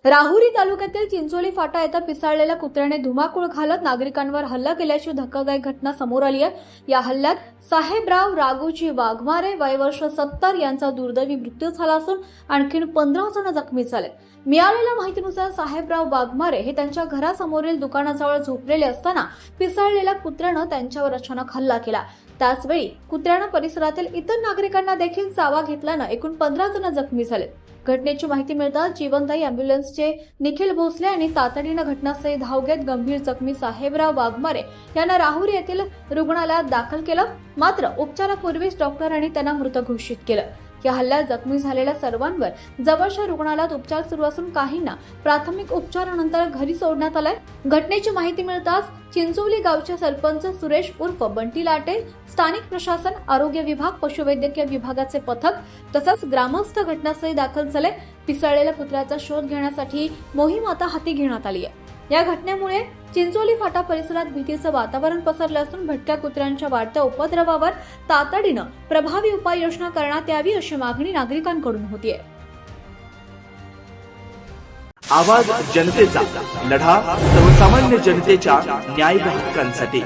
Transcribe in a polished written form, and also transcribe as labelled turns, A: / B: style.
A: राहुरी तालुक्यातील चिंचोली फाटा येथे पिसाळलेल्या कुत्र्याने धुमाकूळ घालत नागरिकांवर हल्ला केल्याची धक्कादायक घटना समोर आली आहे। या हल्ल्यात साहेबराव राघोजी वाघमारे वय वर्ष 70 यांचा दुर्दैवी मृत्यू झाला असून आणखी 15 जण जखमी झाले। मिळालेल्या माहितीनुसार साहेबराव वाघमारे हे त्यांच्या घरासमोरील दुकानाजवळ झोपलेले असताना पिसाळलेल्या कुत्र्याने त्यांच्यावर अचानक हल्ला केला। त्याचवेळी कुत्र्याने परिसरातील इतर नागरिकांना देखील चावा घेतल्याने एकूण 15 जण जखमी झाले। घटनेची माहिती मिळताच जीवनदायी अँब्युलन्सचे निखिल भोसले यांनी तातडीने घटनास्थळी धाव घेत गंभीर जखमी साहेबराव वाघमारे यांना राहुरी येथील रुग्णालयात दाखल केलं। मात्र उपचारापूर्वीच डॉक्टरांनी त्यांना मृत घोषित केलं। या हल्ल्यात जखमी झालेल्या सर्वांवर जवळच्या रुग्णालयात उपचार सुरू असून काहींना प्राथमिक उपचारानंतर घरी सोडण्यात आलंय। घटनेची माहिती मिळताच चिंचोली गावचे सरपंच सुरेश उर्फ बंटी लाटे, स्थानिक प्रशासन, आरोग्य विभाग, पशुवैद्यकीय विभागाचे पथक तसंच ग्रामस्थ घटनास्थळी दाखल झाले। पिसाळलेल्या कुत्र्याचा शोध घेण्यासाठी मोहीम आता हाती घेण्यात आली आहे। या घटनेमुळे चिंचोली फाटा परिसरात भीतीचं वातावरण पसरलं असून भटक्या कुत्र्यांच्या वाढत्या उपद्रवावर तातडीनं प्रभावी उपाययोजना करण्यात यावी अशी मागणी नागरिकांकडून होतीये।
B: आवाज जनतेचा, लढा सर्वसामान्य जनतेच्या न्याय हक्कांसाठी।